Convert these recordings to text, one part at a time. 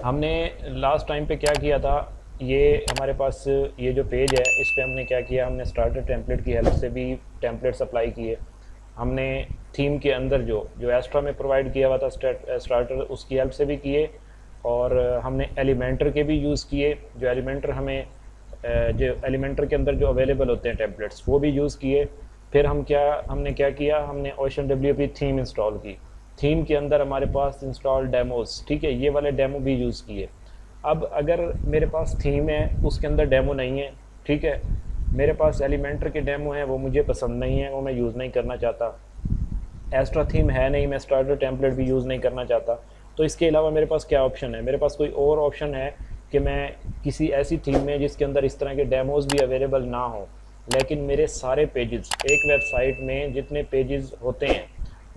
हमने last time पे क्या किया था, ये हमारे पास ये जो पेज है इस पे हमने क्या किया, हमने स्टार्टर टेम्पलेट की हेल्प से भी टेम्पलेट्स अप्लाई किए। हमने थीम के अंदर जो जो एस्ट्रा में प्रोवाइड किया हुआ था स्टार्टर, उसकी हेल्प से भी किए। और हमने एलिमेंटर के भी यूज़ किए, जो एलिमेंटर हमें जो एलिमेंटर के अंदर जो अवेलेबल होते हैं टेम्पलेट्स वो भी यूज़ किए। फिर हमने क्या किया, हमने ओशन डब्ल्यू थीम इंस्टॉल की। थीम के अंदर हमारे पास इंस्टॉल डेमोस, ठीक है, ये वाले डेमो भी यूज़ किए। अब अगर मेरे पास थीम है उसके अंदर डेमो नहीं है, ठीक है, मेरे पास एलिमेंटर के डेमो हैं, वो मुझे पसंद नहीं है, वो मैं यूज़ नहीं करना चाहता। एस्ट्रा थीम है नहीं, मैं स्टार्टर टेम्पलेट भी यूज़ नहीं करना चाहता। तो इसके अलावा मेरे पास क्या ऑप्शन है, मेरे पास कोई और ऑप्शन है कि मैं किसी ऐसी थीम में जिसके अंदर इस तरह के डेमोज भी अवेलेबल ना हो, लेकिन मेरे सारे पेजेस, एक वेबसाइट में जितने पेजेस होते हैं,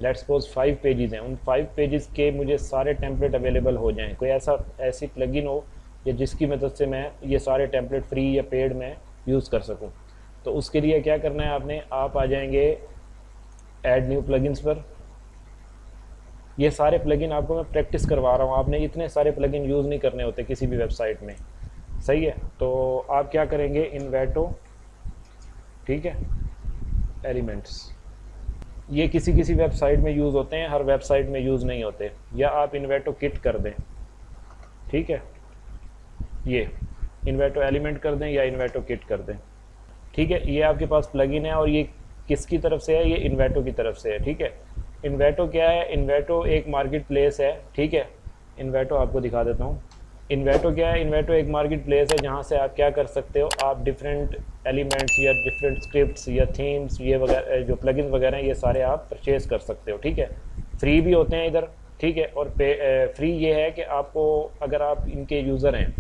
लेट्स सपोज 5 पेजेस हैं, उन 5 पेजेस के मुझे सारे टेम्पलेट अवेलेबल हो जाएं। कोई ऐसी प्लगइन हो या जिसकी मदद से मैं ये सारे टेम्पलेट फ्री या पेड में यूज़ कर सकूं। तो उसके लिए क्या करना है आपने, आप आ जाएंगे ऐड न्यू प्लगइन्स पर। ये सारे प्लगइन आपको मैं प्रैक्टिस करवा रहा हूँ, आपने इतने सारे प्लगइन यूज़ नहीं करने होते किसी भी वेबसाइट में, सही है। तो आप क्या करेंगे, इन्वेटो, ठीक है, एलिमेंट्स, ये किसी किसी वेबसाइट में यूज़ होते हैं, हर वेबसाइट में यूज़ नहीं होते। या आप इन्वेटो किट कर दें, ठीक है, ये इन्वेटो एलिमेंट कर दें या इन्वेटो किट कर दें, ठीक है। ये आपके पास प्लगइन है और ये किसकी तरफ से है, ये इन्वेटो की तरफ से है, ठीक है। इन्वेटो क्या है, इन्वेटो एक मार्केट प्लेस है, ठीक है। इन्वेटो आपको दिखा देता हूँ। इन्वेटो क्या है, इन्वेटो एक मार्केट प्लेस है जहाँ से आप क्या कर सकते हो, आप डिफरेंट एलिमेंट्स या डिफरेंट स्क्रिप्ट्स या थीम्स, ये वगैरह जो प्लगइन वगैरह हैं, ये सारे आप परचेज़ कर सकते हो, ठीक है। फ्री भी होते हैं इधर, ठीक है। और फ्री ये है कि आपको, अगर आप इनके यूज़र हैं,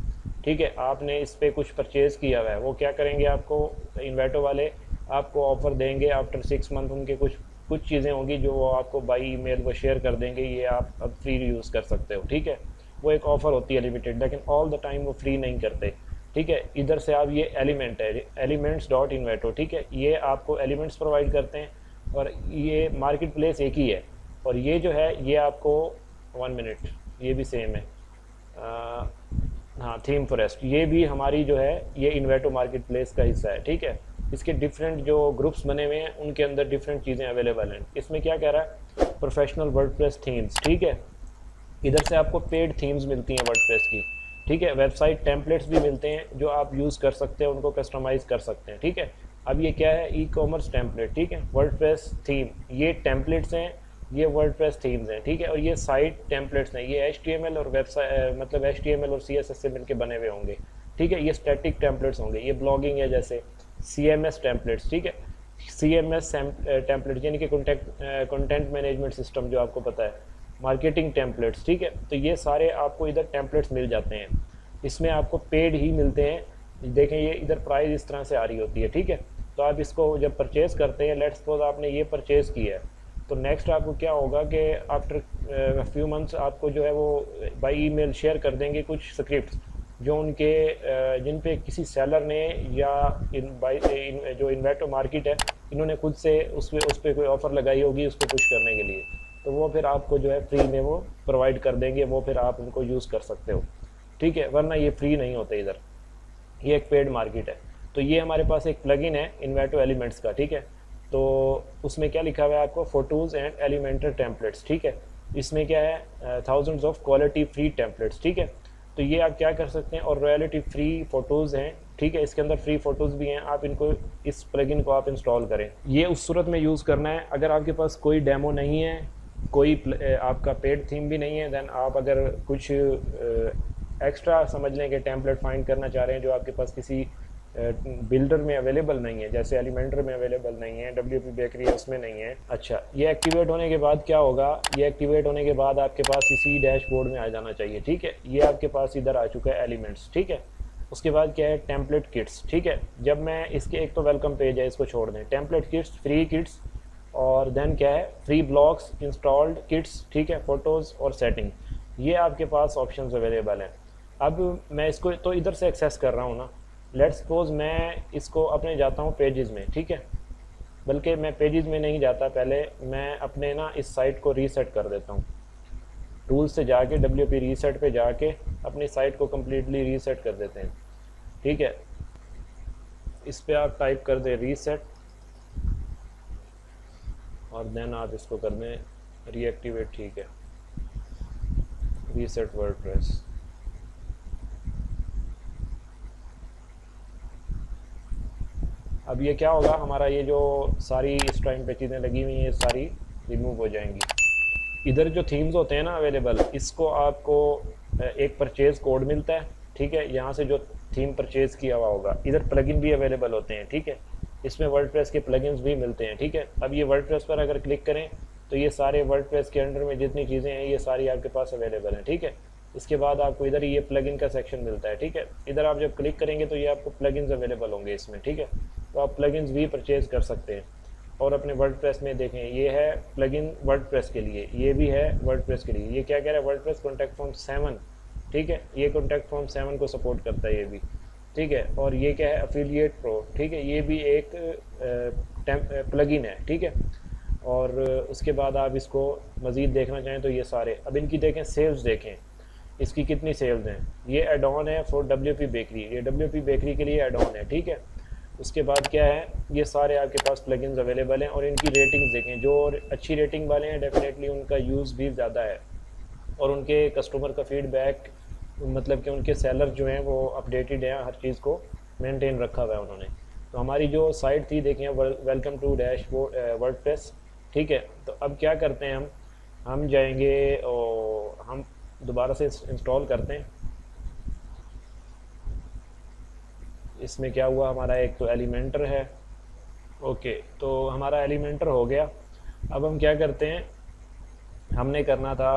ठीक है, आपने इस पर कुछ परचेज़ किया हुआ है, वो क्या करेंगे, आपको इन्वेटो वाले आपको ऑफ़र देंगे आफ्टर 6 मंथ। उनके कुछ कुछ चीज़ें होंगी जो वो आपको बाई ईमेल वो शेयर कर देंगे, ये आप अब फ्री यूज़ कर सकते हो, ठीक है। वो एक ऑफ़र होती है लिमिटेड, लेकिन ऑल द टाइम वो फ्री नहीं करते, ठीक है। इधर से आप, ये एलिमेंट है, एलिमेंट्स डॉट इन्वेटो, ठीक है, ये आपको एलिमेंट्स प्रोवाइड करते हैं और ये मार्केट प्लेस एक ही है। और ये जो है ये आपको 1 मिनट, ये भी सेम है, हाँ, थीम फॉरेस्ट, ये भी हमारी जो है ये इन्वेटो मार्केट प्लेस का हिस्सा है, ठीक है। इसके डिफरेंट जो ग्रुप्स बने हुए हैं उनके अंदर डिफरेंट चीज़ें अवेलेबल हैं। इसमें क्या कह रहा है, प्रोफेशनल वर्डप्रेस थीम्स, ठीक है, इधर से आपको पेड थीम्स मिलती हैं वर्डप्रेस की, ठीक है। वेबसाइट टेम्पलेट्स भी मिलते हैं जो आप यूज़ कर सकते हैं, उनको कस्टमाइज़ कर सकते हैं, ठीक है। अब ये क्या है, ई कॉमर्स टेम्पलेट, ठीक है, वर्डप्रेस थीम, ये टेम्पलेट्स हैं, ये वर्डप्रेस थीम्स हैं, ठीक है। और ये साइट टेम्पलेट्स हैं, ये HTML और वेबसाइट मतलब HTML और CSS से मिलके बने हुए होंगे, ठीक है। ये स्टैटिक टेम्पलेट्स होंगे, ये ब्लॉगिंग है जैसे CMS टेम्पलेट्स, ठीक है। CMS टेम्पलेट्स यानी कि कंटेंट मैनेजमेंट सिस्टम, जो आपको पता है, मार्केटिंग टेम्पलेट्स, ठीक है। तो ये सारे आपको इधर टेम्पलेट्स मिल जाते हैं, इसमें आपको पेड ही मिलते हैं। देखें ये इधर प्राइस इस तरह से आ रही होती है, ठीक है। तो आप इसको जब परचेज़ करते हैं, लेट्स सपोज आपने ये परचेज़ किया है, तो नेक्स्ट आपको क्या होगा कि आफ्टर फ्यू मंथ्स आपको जो है वो बाई ईमेल शेयर कर देंगे कुछ स्क्रिप्ट्स जो उनके जिन पे किसी सेलर ने या जो इन्वेटो मार्केट है, इन्होंने खुद से उस पर कोई ऑफ़र लगाई होगी उसको पुश करने के लिए, तो वो फिर आपको जो है फ्री में वो प्रोवाइड कर देंगे, वो फिर आप उनको यूज़ कर सकते हो, ठीक है। वरना ये फ्री नहीं होते इधर, ये एक पेड मार्केट है। तो ये हमारे पास एक प्लगइन है इन्वेटो एलिमेंट्स का, ठीक है। तो उसमें क्या लिखा हुआ है आपको, फोटोज़ एंड एलिमेंटर टेम्पलेट्स, ठीक है। इसमें क्या है, thousands of quality free templates, ठीक है। तो ये आप क्या कर सकते हैं, और रॉयल्टी फ्री फ़ोटोज़ हैं, ठीक है, इसके अंदर फ्री फ़ोटोज़ भी हैं। आप इनको, इस प्लगइन को आप इंस्टॉल करें। ये उस सूरत में यूज़ करना है अगर आपके पास कोई डेमो नहीं है, कोई आपका पेड थीम भी नहीं है, देन आप अगर कुछ एक्स्ट्रा समझ लें कि टेम्पलेट फाइंड करना चाह रहे हैं जो आपके पास किसी बिल्डर में अवेलेबल नहीं है, जैसे एलिमेंटर में अवेलेबल नहीं है, WP बेकरी है उसमें नहीं है। अच्छा, ये एक्टिवेट होने के बाद क्या होगा, ये एक्टिवेट होने के बाद आपके पास इसी डैशबोर्ड में आ जाना चाहिए, ठीक है। ये आपके पास इधर आ चुका है एलिमेंट्स, ठीक है। उसके बाद क्या है, टेम्पलेट किट्स, ठीक है। जब मैं इसके, एक तो वेलकम पेज है, इसको छोड़ दें, टेम्पलेट किट्स, फ्री किट्स, और देन क्या है, फ्री ब्लॉक्स, इंस्टॉल्ड किट्स, ठीक है, फ़ोटोज़ और सेटिंग, ये आपके पास ऑप्शंस अवेलेबल हैं। अब मैं इसको तो इधर से एक्सेस कर रहा हूँ ना, लेट्स सपोज मैं इसको अपने जाता हूँ पेजेस में, ठीक है, बल्कि मैं पेजेस में नहीं जाता, पहले मैं अपने ना इस साइट को रीसेट कर देता हूँ। टूल्स से जाके WP रीसेट पे जाके अपनी साइट को कम्प्लीटली रीसेट कर देते हैं। ठीक है, इस पर आप टाइप कर दें रीसेट और देन आप इसको कर दें रीएक्टिवेट। ठीक है, रीसेट वर्डप्रेस। अब ये क्या होगा, हमारा ये जो सारी इस टाइम पे चीज़ें लगी हुई हैं ये सारी रिमूव हो जाएंगी। इधर जो थीम्स होते हैं ना अवेलेबल, इसको आपको एक परचेज कोड मिलता है। ठीक है, यहाँ से जो थीम परचेज किया हुआ होगा, इधर प्लगइन भी अवेलेबल होते हैं। ठीक है, इसमें वर्डप्रेस के प्लगइन्स भी मिलते हैं। ठीक है, अब ये वर्डप्रेस पर अगर क्लिक करें तो ये सारे वर्डप्रेस के अंडर में जितनी चीज़ें हैं ये सारी आपके पास अवेलेबल हैं। ठीक है, इसके बाद आपको इधर ये प्लगइन का सेक्शन मिलता है। ठीक है, इधर आप जब क्लिक करेंगे तो ये आपको प्लगइन्स अवेलेबल होंगे इसमें। ठीक है, तो आप प्लगइन्स भी परचेज कर सकते हैं। और अपने वर्डप्रेस में देखें, ये है प्लगइन वर्डप्रेस के लिए, ये भी है वर्डप्रेस के लिए। ये क्या कह रहा है, वर्डप्रेस कॉन्टैक्ट फॉर्म 7। ठीक है, ये कॉन्टैक्ट फॉर्म 7 को सपोर्ट करता है ये भी। ठीक है, और ये क्या है, एफिलिएट प्रो। ठीक है, ये भी एक प्लगइन है। ठीक है, और उसके बाद आप इसको मज़ीद देखना चाहें तो ये सारे, अब इनकी देखें सेल्स, देखें इसकी कितनी सेल्स हैं। ये एड ऑन है फॉर WP बेकरी, ये WP बेकरी के लिए एड ऑन है। ठीक है, उसके बाद क्या है, ये सारे आपके पास प्लगइन्स अवेलेबल हैं और इनकी रेटिंग्स देखें। जो अच्छी रेटिंग वाले हैं डेफिनेटली उनका यूज़ भी ज़्यादा है और उनके कस्टमर का फीडबैक, मतलब कि उनके सेलर जो हैं वो अपडेटेड हैं, हर चीज़ को मेंटेन रखा हुआ है उन्होंने। तो हमारी जो साइट थी देखें, वेलकम टू डैश वर्डप्रेस। ठीक है, तो अब क्या करते हैं, हम जाएंगे और हम दोबारा से इंस्टॉल करते हैं। इसमें क्या हुआ, हमारा एक तो एलिमेंटर है। ओके, तो हमारा एलिमेंटर हो गया। अब हम क्या करते हैं, हमने करना था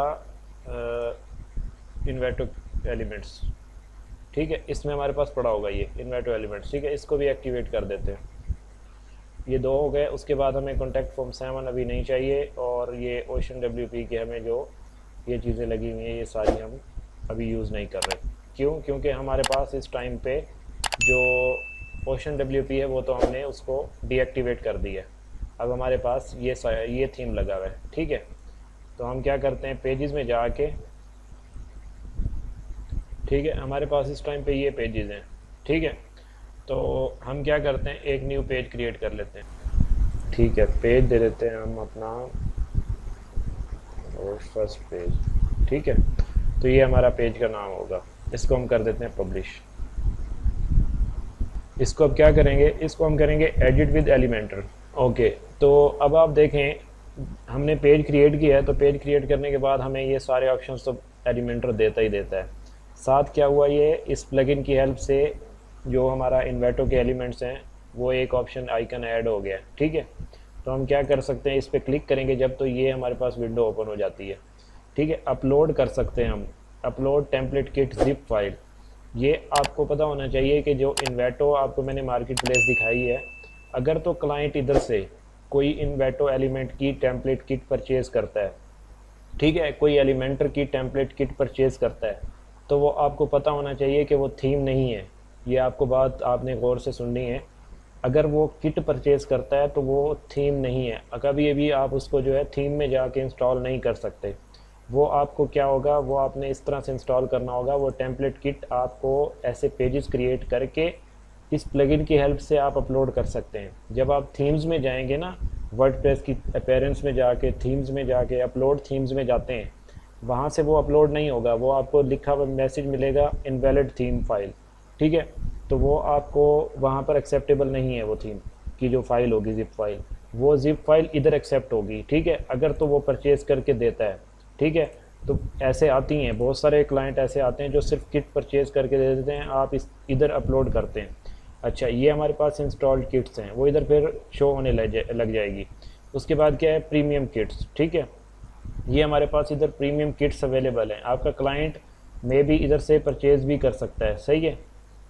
इन्वेटो एलिमेंट्स। ठीक है, इसमें हमारे पास पड़ा होगा ये इन्वेटो एलिमेंट्स। ठीक है, इसको भी एक्टिवेट कर देते हैं। ये दो हो गए। उसके बाद हमें कॉन्टैक्ट फॉर्म 7 अभी नहीं चाहिए, और ये ओशन WP के हमें जो ये चीज़ें लगी हुई हैं ये सारी हम अभी यूज़ नहीं कर रहे। क्यों? क्योंकि हमारे पास इस टाइम पे जो ओशन WP है वो तो हमने उसको डीएक्टिवेट कर दिया। अब हमारे पास ये थीम लगा हुआ है। ठीक है, तो हम क्या करते हैं, पेजेस में जाके, ठीक है, हमारे पास इस टाइम पे ये पेजेस हैं। ठीक है, तो हम क्या करते हैं, एक न्यू पेज क्रिएट कर लेते हैं। ठीक है, पेज दे देते हैं हम अपना, और फर्स्ट पेज। ठीक है, तो ये हमारा पेज का नाम होगा, इसको हम कर देते हैं पब्लिश। इसको अब क्या करेंगे, इसको हम करेंगे एडिट विद एलिमेंटर। ओके, तो अब आप देखें हमने पेज क्रिएट किया है, तो पेज क्रिएट करने के बाद हमें ये सारे ऑप्शंस तो एलिमेंटर देता ही देता है। साथ क्या हुआ, ये इस प्लगइन की हेल्प से जो हमारा इन्वेटो के एलिमेंट्स हैं वो एक ऑप्शन आइकन ऐड हो गया। ठीक है, तो हम क्या कर सकते हैं, इस पर क्लिक करेंगे जब, तो ये हमारे पास विंडो ओपन हो जाती है। ठीक है, अपलोड कर सकते हैं हम, upload template kit zip file. ये आपको पता होना चाहिए कि जो इन्वेटो आपको मैंने मार्केट प्लेस दिखाई है, अगर तो क्लाइंट इधर से कोई इन्वेटो एलिमेंट की टेम्पलेट किट परचेज़ करता है, ठीक है, कोई एलिमेंटर की टेम्पलेट किट परचेज़ करता है, तो वो आपको पता होना चाहिए कि वो थीम नहीं है। ये आपको बात आपने गौर से सुननी है। अगर वो किट परचेज़ करता है तो वो थीम नहीं है, कभी भी आप उसको जो है थीम में जाके इंस्टॉल नहीं कर सकते। वो आपको क्या होगा, वो आपने इस तरह से इंस्टॉल करना होगा। वो टेम्पलेट किट आपको ऐसे पेजेस क्रिएट करके इस प्लगइन की हेल्प से आप अपलोड कर सकते हैं। जब आप थीम्स में जाएंगे ना, वर्डप्रेस की अपीयरेंस में जाके, थीम्स में जाके, अपलोड थीम्स में जाते हैं, वहाँ से वो अपलोड नहीं होगा। वो आपको लिखा हुआ मैसेज मिलेगा इनवैलिड थीम फाइल। ठीक है, तो वो आपको वहाँ पर एक्सेप्टेबल नहीं है। वो थीम की जो फाइल होगी जिप फाइल, वो जिप फाइल इधर एक्सेप्ट होगी। ठीक है, अगर तो वो परचेज़ करके देता है। ठीक है, तो ऐसे आती हैं बहुत सारे क्लाइंट ऐसे आते हैं जो सिर्फ किट परचेज़ करके दे देते हैं, आप इधर अपलोड करते हैं। अच्छा, ये हमारे पास इंस्टॉल्ड किट्स हैं, वो इधर फिर शो होने लग जाएगी। उसके बाद क्या है, प्रीमियम किट्स। ठीक है, ये हमारे पास इधर प्रीमियम किट्स अवेलेबल हैं। आपका क्लाइंट में भी इधर से परचेज़ भी कर सकता है। सही है,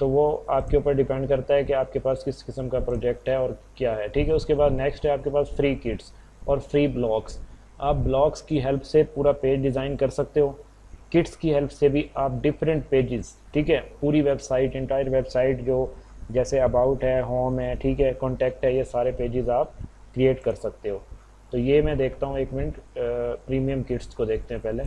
तो वो आपके ऊपर डिपेंड करता है कि आपके पास किस किस्म का प्रोजेक्ट है और क्या है। ठीक है, उसके बाद नेक्स्ट है आपके पास फ्री किट्स और फ्री ब्लॉक्स। आप ब्लॉक्स की हेल्प से पूरा पेज डिज़ाइन कर सकते हो। किट्स की हेल्प से भी आप डिफरेंट पेजेस, ठीक है, पूरी वेबसाइट, इंटायर वेबसाइट, जो जैसे अबाउट है, होम है, ठीक है, कॉन्टैक्ट है, ये सारे पेजेस आप क्रिएट कर सकते हो। तो ये मैं देखता हूँ, एक मिनट, प्रीमियम किट्स को देखते हैं पहले।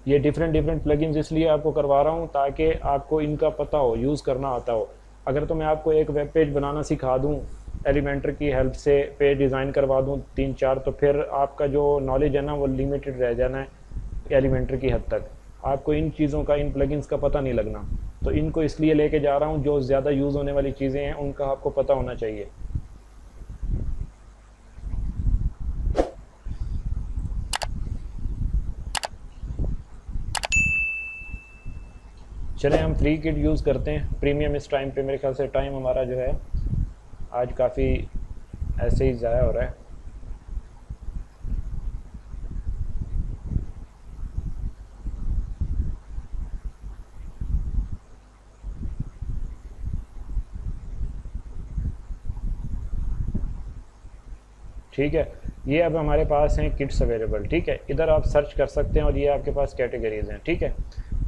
ये डिफरेंट डिफरेंट प्लगइन्स इसलिए आपको करवा रहा हूँ ताकि आपको इनका पता हो, यूज़ करना आता हो। अगर तो मैं आपको एक वेब पेज बनाना सिखा दूँ एलिमेंटर की हेल्प से, पेज डिज़ाइन करवा दूँ 3-4, तो फिर आपका जो नॉलेज है ना वो लिमिटेड रह जाना है एलिमेंटर की हद तक। आपको इन चीज़ों का, इन प्लगइन्स का पता नहीं लगना। तो इनको इसलिए लेके जा रहा हूँ, जो ज़्यादा यूज़ होने वाली चीज़ें हैं उनका आपको पता होना चाहिए। चलें हम फ्री किट यूज़ करते हैं प्रीमियम इस टाइम पे। मेरे ख्याल से टाइम हमारा जो है आज काफ़ी ऐसे ही ज़ाया हो रहा है। ठीक है, ये अब हमारे पास हैं किट्स अवेलेबल। ठीक है, इधर आप सर्च कर सकते हैं और ये आपके पास कैटेगरीज़ हैं। ठीक है,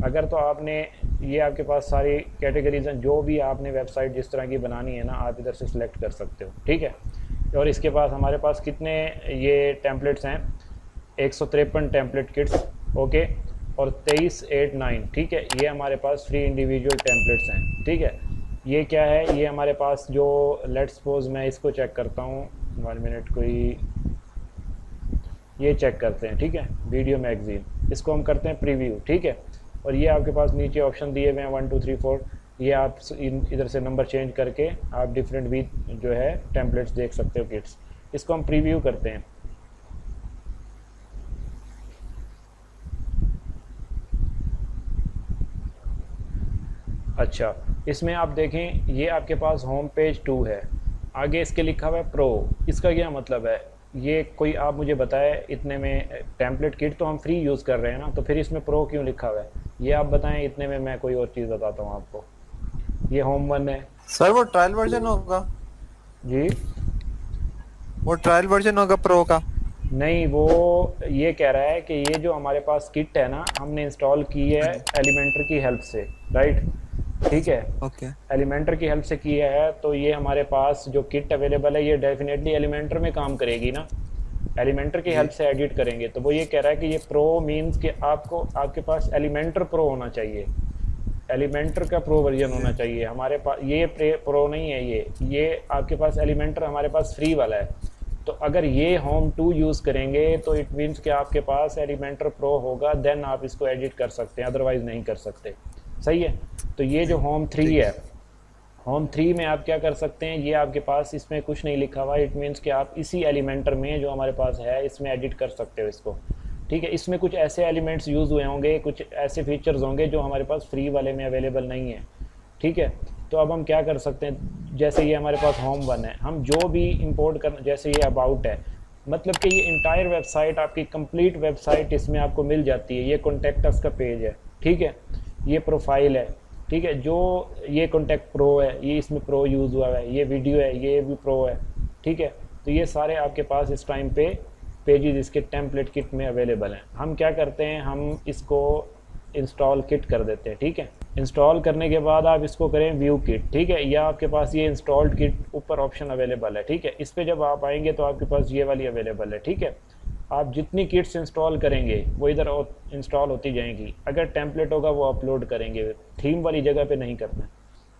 अगर तो आपने, ये आपके पास सारी कैटेगरीज़ हैं, जो भी आपने वेबसाइट जिस तरह की बनानी है ना आप इधर से सिलेक्ट कर सकते हो। ठीक है, और इसके पास हमारे पास कितने ये टेम्पलेट्स हैं, 153 टेम्पलेट किट्स। ओके, और 2389। ठीक है, ये हमारे पास फ्री इंडिविजुअल टेम्पलेट्स हैं। ठीक है, ये क्या है, ये हमारे पास जो, लेट्स सपोज मैं इसको चेक करता हूँ 1 मिनट, कोई ये चेक करते हैं। ठीक है, वीडियो मैगजीन, इसको हम करते हैं प्रीव्यू। ठीक है, और ये आपके पास नीचे ऑप्शन दिए हुए हैं 1 2 3 4। ये आप इधर से नंबर चेंज करके आप डिफरेंट भी जो है टेम्पलेट्स देख सकते हो किट्स। इसको हम प्रीव्यू करते हैं। अच्छा, इसमें आप देखें ये आपके पास होम पेज 2 है, आगे इसके लिखा हुआ है प्रो। इसका क्या मतलब है, ये कोई आप मुझे बताए। इतने में टेम्पलेट किट तो हम फ्री यूज़ कर रहे हैं ना, तो फिर इसमें प्रो क्यों लिखा हुआ है, ये आप बताएं। इतने में मैं कोई और चीज़ बताता हूँ आपको। ये होम 1 है सर वो ट्रायल वर्जन होगा। जी। वो ट्रायल वर्जन होगा प्रो का। नहीं, वो ये कह रहा है कि ये जो हमारे पास किट है ना, हमने इंस्टॉल की है हाँ जी। एलिमेंटर की हेल्प से, राइट। ठीक है, ओके। एलिमेंटर की हेल्प से किया है, तो ये हमारे पास जो किट अवेलेबल है ये डेफिनेटली एलिमेंटर में काम करेगी ना। एलिमेंटर की हेल्प जी। से एडिट करेंगे, तो वो ये कह रहा है कि ये प्रो मींस कि आपको, आपके पास एलिमेंटर प्रो होना चाहिए, एलिमेंटर का प्रो वर्जन होना ओके। चाहिए। हमारे पास ये प्रो नहीं है, ये आपके पास एलिमेंटर हमारे पास फ्री वाला है। तो अगर ये होम 2 यूज़ करेंगे तो इट मीन्स कि आपके पास एलिमेंटर प्रो होगा, देन आप इसको एडिट कर सकते हैं, अदरवाइज़ नहीं कर सकते। सही है, तो ये जो ठीक। होम 3 ठीक है, है। होम 3 में आप क्या कर सकते हैं, ये आपके पास इसमें कुछ नहीं लिखा हुआ, इट मीन्स कि आप इसी एलिमेंटर में जो हमारे पास है इसमें एडिट कर सकते हो इसको। ठीक है, इसमें कुछ ऐसे एलिमेंट्स यूज़ हुए होंगे, कुछ ऐसे फीचर्स होंगे जो हमारे पास फ्री वाले में अवेलेबल नहीं है। ठीक है, तो अब हम क्या कर सकते हैं, जैसे ये हमारे पास होम 1 है, हम जो भी इंपोर्ट कर, जैसे ये अबाउट है, मतलब कि ये इंटायर वेबसाइट, आपकी कंप्लीट वेबसाइट इसमें आपको मिल जाती है। ये कॉन्टैक्ट अस का पेज है। ठीक है, ये प्रोफाइल है। ठीक है, जो ये कॉन्टैक्ट प्रो है, ये इसमें प्रो यूज़ हुआ है, ये वीडियो है, ये भी प्रो है। ठीक है, तो ये सारे आपके पास इस टाइम पे पेजेस इसके टेम्पलेट किट में अवेलेबल हैं। हम क्या करते हैं, हम इसको इंस्टॉल किट कर देते हैं। ठीक है, इंस्टॉल करने के बाद आप इसको करें व्यू किट। ठीक है, या आपके पास ये इंस्टॉल्ड किट ऊपर ऑप्शन अवेलेबल है। ठीक है, इस पर जब आप आएंगे तो आपके पास ये वाली अवेलेबल है। ठीक है, आप जितनी किट्स इंस्टॉल करेंगे वो इधर इंस्टॉल होती जाएंगी। अगर टेम्पलेट होगा वो अपलोड करेंगे, थीम वाली जगह पे नहीं करना।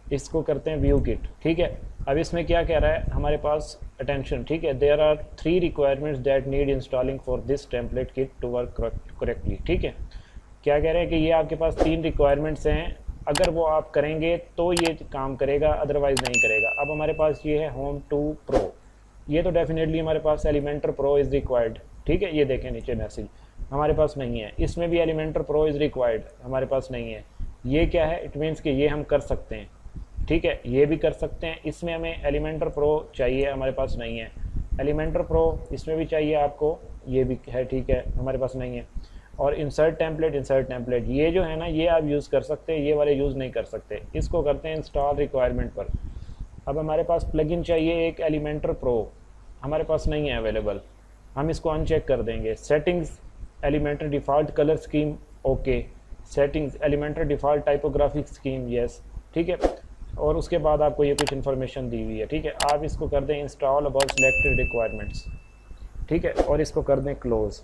इसको करते हैं व्यू किट। ठीक है, अब इसमें क्या कह रहा है हमारे पास, अटेंशन। ठीक है, there are 3 requirements that need installing for this template kit to work correctly. ठीक है, क्या कह रहे हैं कि ये आपके पास 3 रिक्वायरमेंट्स हैं, अगर वो आप करेंगे तो ये काम करेगा, अदरवाइज़ नहीं करेगा। अब हमारे पास ये है होम 2 प्रो, ये तो डेफिनेटली हमारे पास एलिमेंटर प्रो इज़ रिक्वायर्ड। ठीक है, ये देखें नीचे मैसेज हमारे पास नहीं है, इसमें भी एलिमेंटर प्रो इज़ रिक्वायर्ड हमारे पास नहीं है। ये क्या है, इट मीन्स कि ये हम कर सकते हैं। ठीक है, ये भी कर सकते हैं, इसमें हमें एलिमेंटर प्रो चाहिए, हमारे पास नहीं है। एलिमेंटर प्रो इसमें भी चाहिए आपको, ये भी है। ठीक है, हमारे पास नहीं है। और इंसर्ट टेम्पलेट ये जो है ना, ये आप यूज़ कर सकते हैं, ये वाले यूज़ नहीं कर सकते। इसको करते हैं इंस्टॉल रिक्वायरमेंट पर। अब हमारे पास प्लगइन चाहिए एक एलिमेंटर प्रो, हमारे पास नहीं है अवेलेबल, हम इसको अनचेक कर देंगे। Settings Elementor default colour scheme, okay. Settings Elementor default typographic scheme, yes. ठीक है, और उसके बाद आपको ये कुछ इन्फॉर्मेशन दी हुई है। ठीक है, आप इसको कर दें इंस्टॉल अबाउट सिलेक्टेड रिक्वायरमेंट्स। ठीक है, और इसको कर दें क्लोज़।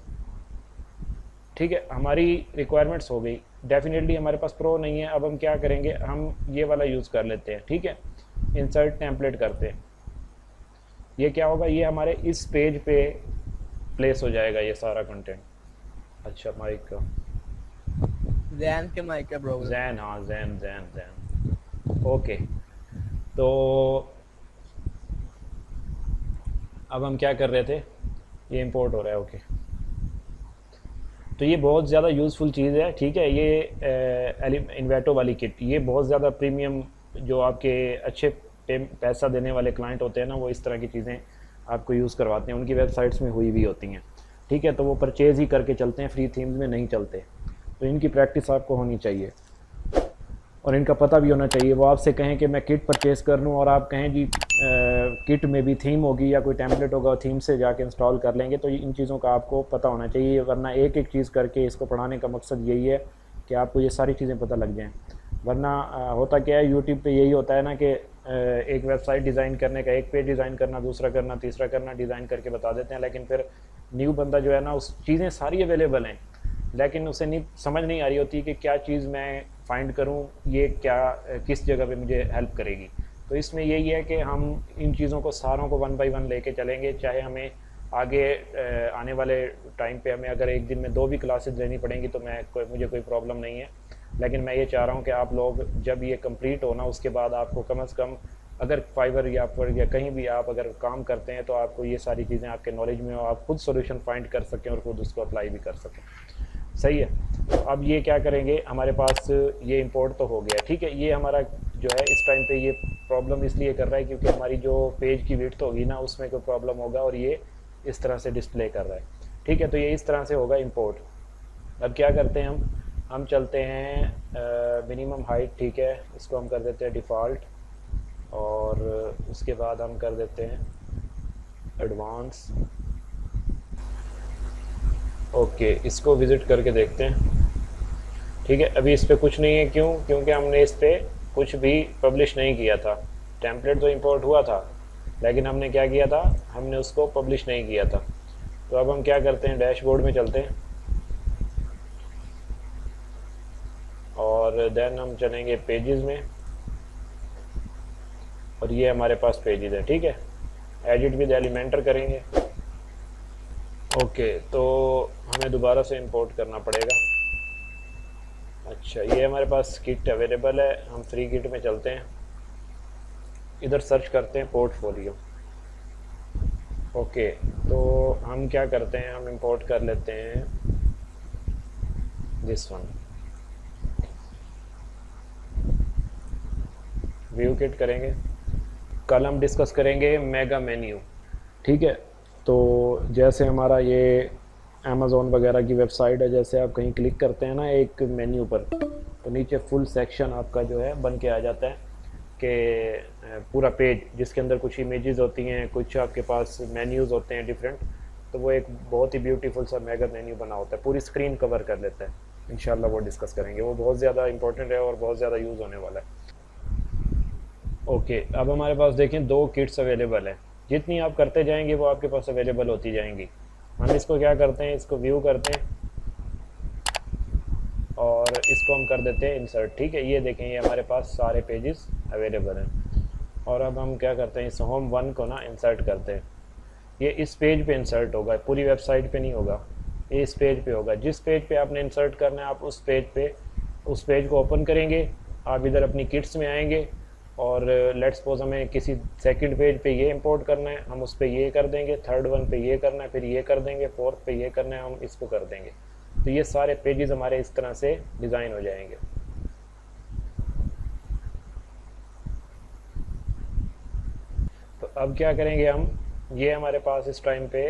ठीक है, हमारी रिक्वायरमेंट्स हो गई। डेफिनेटली हमारे पास प्रो नहीं है, अब हम क्या करेंगे, हम ये वाला यूज़ कर लेते हैं। ठीक है, इंसर्ट टेम्पलेट करते हैं। ये क्या होगा, ये हमारे इस पेज पे प्लेस हो जाएगा ये सारा कंटेंट। अच्छा, माइक का जैन के माइक का प्रॉब्लम। जैन, हाँ जैन जैन जैन, ओके। तो अब हम क्या कर रहे थे, ये इंपोर्ट हो रहा है, ओके। तो ये बहुत ज़्यादा यूज़फुल चीज़ है। ठीक है, ये इन्वेटो वाली किट, ये बहुत ज़्यादा प्रीमियम, जो आपके अच्छे पैसा देने वाले क्लाइंट होते हैं ना, वो इस तरह की चीज़ें आपको यूज़ करवाते हैं, उनकी वेबसाइट्स में हुई भी होती हैं। ठीक है, तो वो परचेज़ ही करके चलते हैं, फ्री थीम्स में नहीं चलते। तो इनकी प्रैक्टिस आपको होनी चाहिए और इनका पता भी होना चाहिए। वो आपसे कहें कि मैं किट परचेज़ कर लूँ और आप कहें जी किट में भी थीम होगी या कोई टेम्पलेट होगा, थीम से जाके इंस्टॉल कर लेंगे, तो इन चीज़ों का आपको पता होना चाहिए। वरना एक एक चीज़ करके, इसको पढ़ाने का मकसद यही है कि आपको ये सारी चीज़ें पता लग जाएँ। वरना होता क्या है, यूट्यूब पे यही होता है ना कि एक वेबसाइट डिज़ाइन करने का, एक पेज डिज़ाइन करना, दूसरा करना, तीसरा करना, डिज़ाइन करके बता देते हैं, लेकिन फिर न्यू बंदा जो है ना, उस चीज़ें सारी अवेलेबल हैं, लेकिन उसे नहीं समझ नहीं आ रही होती कि क्या चीज़ मैं फाइंड करूं, ये क्या किस जगह पे मुझे हेल्प करेगी। तो इसमें यही है कि हम इन चीज़ों को सारों को वन बाय वन लेके चलेंगे। चाहे हमें आगे आने वाले टाइम पे हमें अगर एक दिन में 2 भी क्लासेस लेनी पड़ेंगी तो मुझे कोई प्रॉब्लम नहीं है। लेकिन मैं ये चाह रहा हूँ कि आप लोग जब ये कंप्लीट हो ना, उसके बाद आपको कम से कम, अगर फाइवर या पर या कहीं भी आप अगर काम करते हैं, तो आपको ये सारी चीज़ें आपके नॉलेज में हो, आप खुद सोल्यूशन फाइंड कर सकें और खुद उसको अप्लाई भी कर सकें। सही है। तो अब ये क्या करेंगे, हमारे पास ये इंपोर्ट तो हो गया। ठीक है, ये हमारा जो है इस टाइम पे ये प्रॉब्लम इसलिए कर रहा है क्योंकि हमारी जो पेज की विड्थ होगी ना, उसमें कोई प्रॉब्लम होगा और ये इस तरह से डिस्प्ले कर रहा है। ठीक है, तो ये इस तरह से होगा इंपोर्ट। अब क्या करते हैं, हम चलते हैं मिनिमम हाइट। ठीक है, इसको हम कर देते हैं डिफ़ॉल्ट और उसके बाद हम कर देते हैं एडवांस। ओके, इसको विज़िट करके देखते हैं। ठीक है, अभी इस पर कुछ नहीं है, क्यों? क्योंकि हमने इस पर कुछ भी पब्लिश नहीं किया था। टेम्पलेट तो इंपोर्ट हुआ था, लेकिन हमने क्या किया था, हमने उसको पब्लिश नहीं किया था। तो अब हम क्या करते हैं, डैशबोर्ड में चलते हैं और देन हम चलेंगे पेजेस में, और ये हमारे पास पेजेस है। ठीक है, एडिट विद एलिमेंटर करेंगे। ओके, तो हमें दोबारा से इंपोर्ट करना पड़ेगा। अच्छा, ये हमारे पास किट अवेलेबल है, हम फ्री किट में चलते हैं, इधर सर्च करते हैं पोर्टफोलियो। ओके, तो हम क्या करते हैं, हम इंपोर्ट कर लेते हैं दिस वन, व्यू किट करेंगे। कल हम डिस्कस करेंगे मेगा मेन्यू। ठीक है, तो जैसे हमारा ये अमेज़ोन वगैरह की वेबसाइट है, जैसे आप कहीं क्लिक करते हैं ना एक मेन्यू पर, तो नीचे फुल सेक्शन आपका जो है बन के आ जाता है कि पूरा पेज जिसके अंदर कुछ इमेजेस होती हैं, कुछ आपके पास मेन्यूज़ होते हैं डिफरेंट। तो वो एक बहुत ही ब्यूटीफुल सा मेगा मेन्यू बना होता है, पूरी स्क्रीन कवर कर लेता है। इंशाल्लाह वो डिस्कस करेंगे, वो बहुत ज़्यादा इंपॉर्टेंट है और बहुत ज़्यादा यूज़ होने वाला है। ओके, अब हमारे पास देखें 2 किट्स अवेलेबल है। जितनी आप करते जाएंगे वो आपके पास अवेलेबल होती जाएंगी। हम इसको क्या करते हैं, इसको व्यू करते हैं और इसको हम कर देते हैं इंसर्ट। ठीक है, ये देखें, ये हमारे पास सारे पेजेस अवेलेबल हैं। और अब हम क्या करते हैं, इस होम 1 को ना इंसर्ट करते हैं। ये इस पेज पे इंसर्ट होगा, पूरी वेबसाइट पे नहीं होगा, ये इस पेज पे होगा। जिस पेज पे आपने इंसर्ट करना है, आप उस पेज को ओपन करेंगे। आप इधर अपनी किट्स में आएंगे और लेट्स सपोज हमें किसी सेकंड पेज पे ये इंपोर्ट करना है, हम उस पर ये कर देंगे। थर्ड वन पे ये करना है, फिर ये कर देंगे। फोर्थ पे ये करना है, हम इसको कर देंगे। तो ये सारे पेजेस हमारे इस तरह से डिज़ाइन हो जाएंगे। तो अब क्या करेंगे हम, ये हमारे पास इस टाइम पे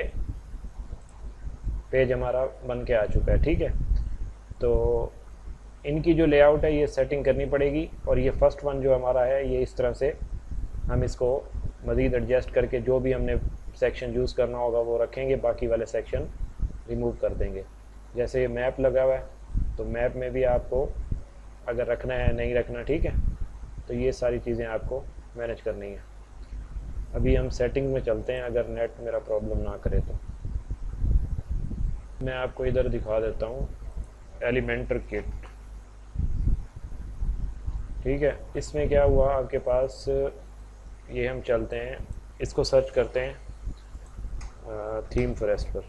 पेज हमारा बन के आ चुका है। ठीक है, तो इनकी जो लेआउट है ये सेटिंग करनी पड़ेगी, और ये फर्स्ट वन जो हमारा है ये इस तरह से हम इसको मज़ीद एडजस्ट करके जो भी हमने सेक्शन यूज़ करना होगा वो रखेंगे, बाकी वाले सेक्शन रिमूव कर देंगे। जैसे ये मैप लगा हुआ है, तो मैप में भी आपको अगर रखना है नहीं रखना, ठीक है, तो ये सारी चीज़ें आपको मैनेज करनी है। अभी हम सेटिंग में चलते हैं, अगर नेट मेरा प्रॉब्लम ना करे तो। मैं आपको इधर दिखा देता हूँ एलिमेंटर किट। ठीक है, इसमें क्या हुआ आपके पास, ये हम चलते हैं, इसको सर्च करते हैं थीम फॉरेस्ट पर।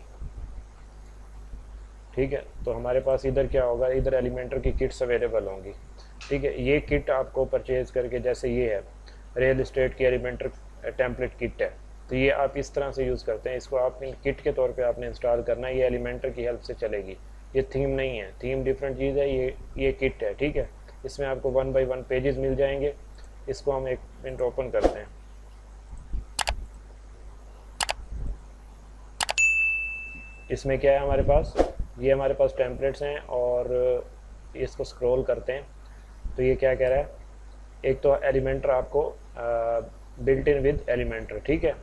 ठीक है, तो हमारे पास इधर क्या होगा, इधर एलिमेंटर की किट्स अवेलेबल होंगी। ठीक है, ये किट आपको परचेज़ करके, जैसे ये है रियल इस्टेट की एलिमेंटर टेम्पलेट किट है, तो ये आप इस तरह से यूज़ करते हैं। इसको आप किट के तौर पे आपने इंस्टॉल करना है, ये एलिमेंटर की हेल्प से चलेगी। ये थीम नहीं है, थीम डिफरेंट चीज़ है, ये किट है। ठीक है, इसमें आपको 1 बाय 1 पेजेस मिल जाएंगे। इसको हम एक मिनट ओपन करते हैं। इसमें क्या है हमारे पास, ये हमारे पास टेम्पलेट्स हैं, और इसको स्क्रॉल करते हैं तो ये क्या कह रहा है, एक तो एलिमेंटर आपको बिल्ट इन विद एलिमेंटर। ठीक है,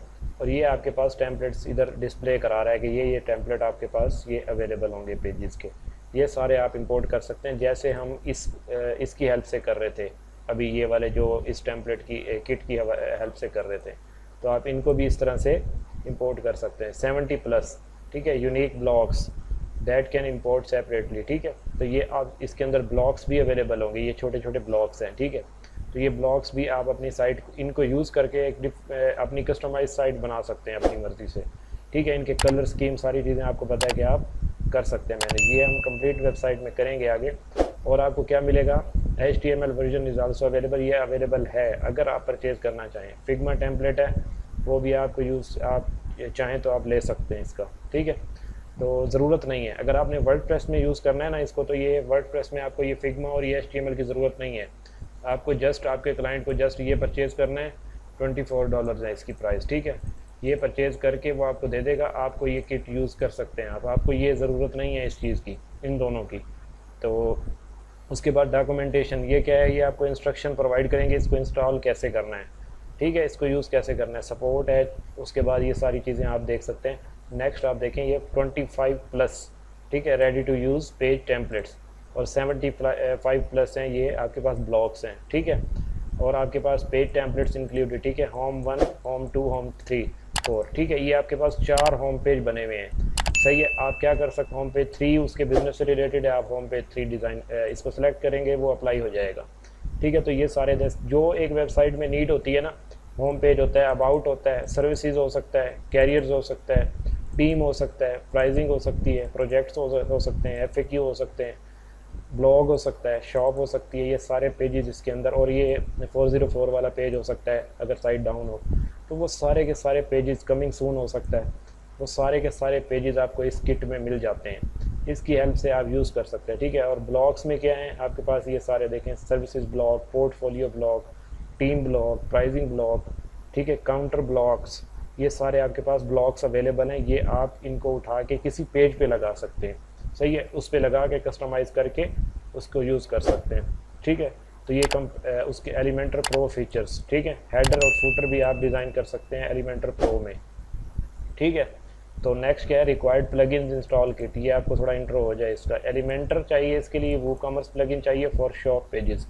और ये आपके पास टेम्पलेट्स इधर डिस्प्ले करा रहा है कि ये टेम्पलेट आपके पास ये अवेलेबल होंगे पेजेस के। ये सारे आप इंपोर्ट कर सकते हैं, जैसे हम इसकी हेल्प से कर रहे थे अभी, ये वाले जो इस टेम्पलेट की किट की हेल्प से कर रहे थे, तो आप इनको भी इस तरह से इंपोर्ट कर सकते हैं। 70+, ठीक है, unique blocks that can import separately. ठीक है, तो ये आप इसके अंदर ब्लॉक्स भी अवेलेबल होंगे, ये छोटे छोटे ब्लॉक्स हैं। ठीक है, तो ये ब्लॉक्स भी आप अपनी साइट इनको यूज़ करके अपनी कस्टमाइज साइट बना सकते हैं अपनी मर्ज़ी से। ठीक है, इनके कलर स्कीम सारी चीज़ें आपको पता है कि आप कर सकते हैं मैनेज। ये हम कंप्लीट वेबसाइट में करेंगे आगे। और आपको क्या मिलेगा, HTML version is also available, ये अवेलेबल है अगर आप परचेज़ करना चाहें। फिग्मा टेम्पलेट है, वो भी आपको आप चाहें तो आप ले सकते हैं इसका। ठीक है, तो ज़रूरत नहीं है, अगर आपने वर्डप्रेस में यूज़ करना है ना इसको, तो ये वर्डप्रेस में आपको ये फिग्मा और ये HTML की ज़रूरत नहीं है। आपको जस्ट आपके क्लाइंट को जस्ट ये परचेज़ करना है, $24 है इसकी प्राइस। ठीक है, ये परचेज़ करके वो आपको दे देगा, आपको ये किट यूज़ कर सकते हैं आप। आपको ये ज़रूरत नहीं है इस चीज़ की, इन दोनों की। तो उसके बाद डॉक्यूमेंटेशन, ये क्या है, ये आपको इंस्ट्रक्शन प्रोवाइड करेंगे इसको इंस्टॉल कैसे करना है। ठीक है, इसको यूज़ कैसे करना है, सपोर्ट है। उसके बाद ये सारी चीज़ें आप देख सकते हैं। नेक्स्ट आप देखें, ये 25+, ठीक है, ready to use page templates, और 75+ हैं, ये आपके पास ब्लॉक्स हैं। ठीक है, और आपके पास पेज टेम्पलेट्स इंक्लूडेड। ठीक है, होम 1, होम 2, होम 3, 4। ठीक है, ये आपके पास 4 होम पेज बने हुए हैं। सही है, आप क्या कर सकते, होम पेज 3 उसके बिजनेस से रिलेटेड है, आप होम पेज 3 डिज़ाइन इसको सेलेक्ट करेंगे, वो अप्लाई हो जाएगा। ठीक है, तो ये सारे जो एक वेबसाइट में नीड होती है ना, होम पेज होता है, अबाउट होता है, सर्विसेज हो सकता है, कैरियर्स हो सकता है, टीम हो सकता है, प्राइसिंग हो सकती है, प्रोजेक्ट्स हो सकते हैं, FAQ हो सकते हैं, ब्लॉग हो सकता है, शॉप हो सकती है, ये सारे पेजेस इसके अंदर। और ये 404 वाला पेज हो सकता है अगर साइट डाउन हो, तो वो सारे के सारे पेजेस, कमिंग सून हो सकता है, वो सारे के सारे पेजेस आपको इस किट में मिल जाते हैं। इसकी हेल्प से आप यूज़ कर सकते हैं। ठीक है, और ब्लॉग्स में क्या है आपके पास, ये सारे देखें, services blog, portfolio blog, team blog, pricing blog, ठीक है, काउंटर ब्लॉग्स, ये सारे आपके पास ब्लॉग्स अवेलेबल हैं। ये आप इनको उठा के किसी पेज पे लगा सकते हैं। सही है, उस पर लगा के कस्टमाइज़ करके उसको यूज़ कर सकते हैं। ठीक है, तो ये उसके एलिमेंटर प्रो फीचर्स। ठीक है, हेडर और फूटर भी आप डिज़ाइन कर सकते हैं एलिमेंटर प्रो में। ठीक है, तो नेक्स्ट क्या है, रिक्वायर्ड प्लगइन्स इंस्टॉल किट। ये आपको थोड़ा इंट्रो हो जाए इसका। एलिमेंटर चाहिए इसके लिए, वूकॉमर्स प्लगइन चाहिए फॉर शॉप पेजेस।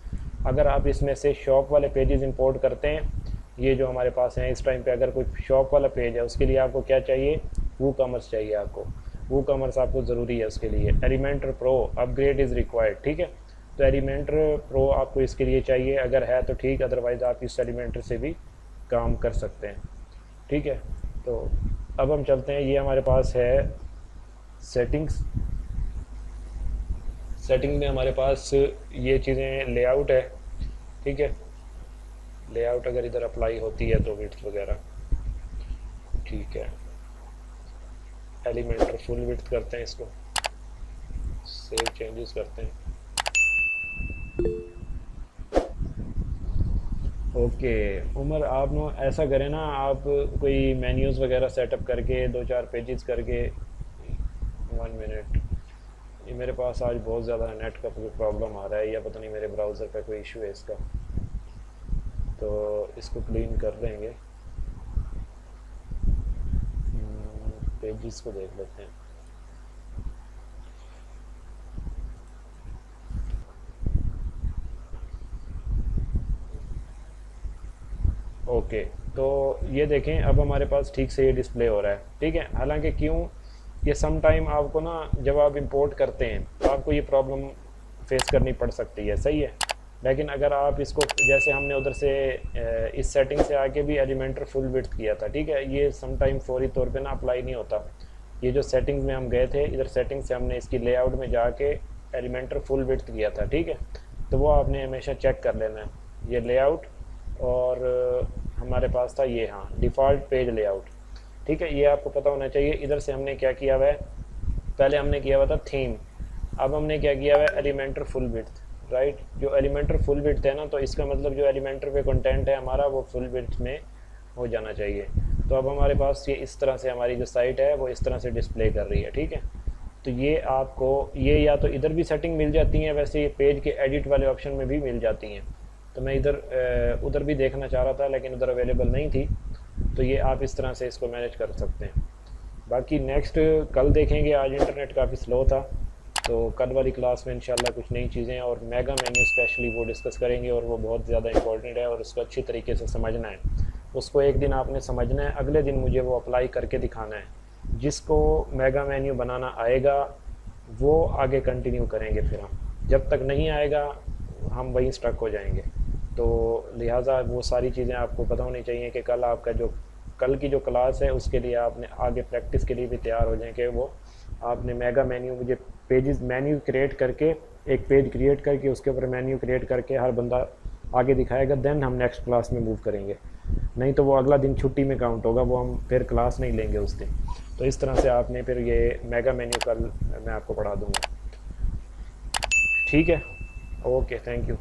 अगर आप इसमें से शॉप वाले पेजेस इंपोर्ट करते हैं, ये जो हमारे पास हैं इस टाइम पे, अगर कोई शॉप वाला पेज है उसके लिए आपको क्या चाहिए, वूकॉमर्स चाहिए आपको, वूकॉमर्स आपको ज़रूरी है उसके लिए। Elementor pro upgrade is required. ठीक है, तो एलिमेंटर प्रो आपको इसके लिए चाहिए, अगर है तो ठीक, अदरवाइज़ आप इस एलिमेंटर से भी काम कर सकते हैं। ठीक है, तो अब हम चलते हैं, ये हमारे पास है सेटिंग्स। सेटिंग में हमारे पास ये चीज़ें, लेआउट है। ठीक है, लेआउट अगर इधर अप्लाई होती है तो विड्थ वगैरह, ठीक है, एलिमेंटर फुल विड्थ करते हैं इसको, सेव चेंजेस करते हैं। ओके उमर, आप नो ऐसा करें ना, आप कोई मेन्यूज़ वगैरह सेटअप करके 2-4 पेजेस करके, 1 मिनट, ये मेरे पास आज बहुत ज़्यादा नेट का प्रॉब्लम आ रहा है, या पता नहीं मेरे ब्राउज़र पे कोई इशू है इसका, तो इसको क्लीन कर देंगे। पेजेस को देख लेते हैं। ओके, तो ये देखें अब हमारे पास ठीक से ये डिस्प्ले हो रहा है। ठीक है, हालांकि क्यों, ये सम टाइम आपको ना जब आप इंपोर्ट करते हैं तो आपको ये प्रॉब्लम फेस करनी पड़ सकती है, सही है। लेकिन अगर आप इसको जैसे हमने उधर से इस सेटिंग से आके भी एलिमेंटर फुल विड्थ किया था, ठीक है, ये सम टाइम फौरी तौर पे ना अप्लाई नहीं होता। ये जो सेटिंग्स में हम गए थे, इधर सेटिंग से हमने इसकी लेआउट में जाके एलिमेंटर फुल विड्थ किया था, ठीक है। तो वो आपने हमेशा चेक कर लेना है, ये लेआउट और हमारे पास था ये, हाँ, डिफ़ॉल्ट पेज लेआउट, ठीक है, ये आपको पता होना चाहिए। इधर से हमने क्या किया हुआ है, पहले हमने किया हुआ था थीम, अब हमने क्या किया हुआ है, एलिमेंटर फुल विड्थ, राइट। जो एलिमेंटर फुल विड्थ है ना, तो इसका मतलब जो एलिमेंटर पे कंटेंट है हमारा वो फुल विड्थ में हो जाना चाहिए। तो अब हमारे पास ये इस तरह से हमारी जो साइट है वो इस तरह से डिस्प्ले कर रही है, ठीक है। तो ये आपको ये या तो इधर भी सेटिंग मिल जाती हैं, वैसे ये पेज के एडिट वाले ऑप्शन में भी मिल जाती हैं। तो मैं इधर उधर भी देखना चाह रहा था लेकिन उधर अवेलेबल नहीं थी, तो ये आप इस तरह से इसको मैनेज कर सकते हैं। बाकी नेक्स्ट कल देखेंगे, आज इंटरनेट काफ़ी स्लो था, तो कल वाली क्लास में इंशाल्लाह कुछ नई चीज़ें और मेगा मेन्यू स्पेशली वो डिस्कस करेंगे, और वो बहुत ज़्यादा इंपॉर्टेंट है और उसको अच्छी तरीके से समझना है। उसको एक दिन आपने समझना है, अगले दिन मुझे वो अप्लाई करके दिखाना है। जिसको मेगा मेन्यू बनाना आएगा वो आगे कंटिन्यू करेंगे, फिर हम जब तक नहीं आएगा हम वहीं स्टक हो जाएंगे। तो लिहाजा वो सारी चीज़ें आपको पता होनी चाहिए कि कल आपका जो कल की जो क्लास है उसके लिए आपने आगे प्रैक्टिस के लिए भी तैयार हो जाएं कि वो आपने मेगा मेन्यू, मुझे पेजेस मेन्यू क्रिएट करके, एक पेज क्रिएट करके उसके ऊपर मेन्यू क्रिएट करके हर बंदा आगे दिखाएगा, देन हम नेक्स्ट क्लास में मूव करेंगे। नहीं तो वो अगला दिन छुट्टी में काउंट होगा, वो हम फिर क्लास नहीं लेंगे उस दिन। तो इस तरह से आपने फिर ये मेगा मेन्यू कल मैं आपको पढ़ा दूँगा, ठीक है। Okay, thank you.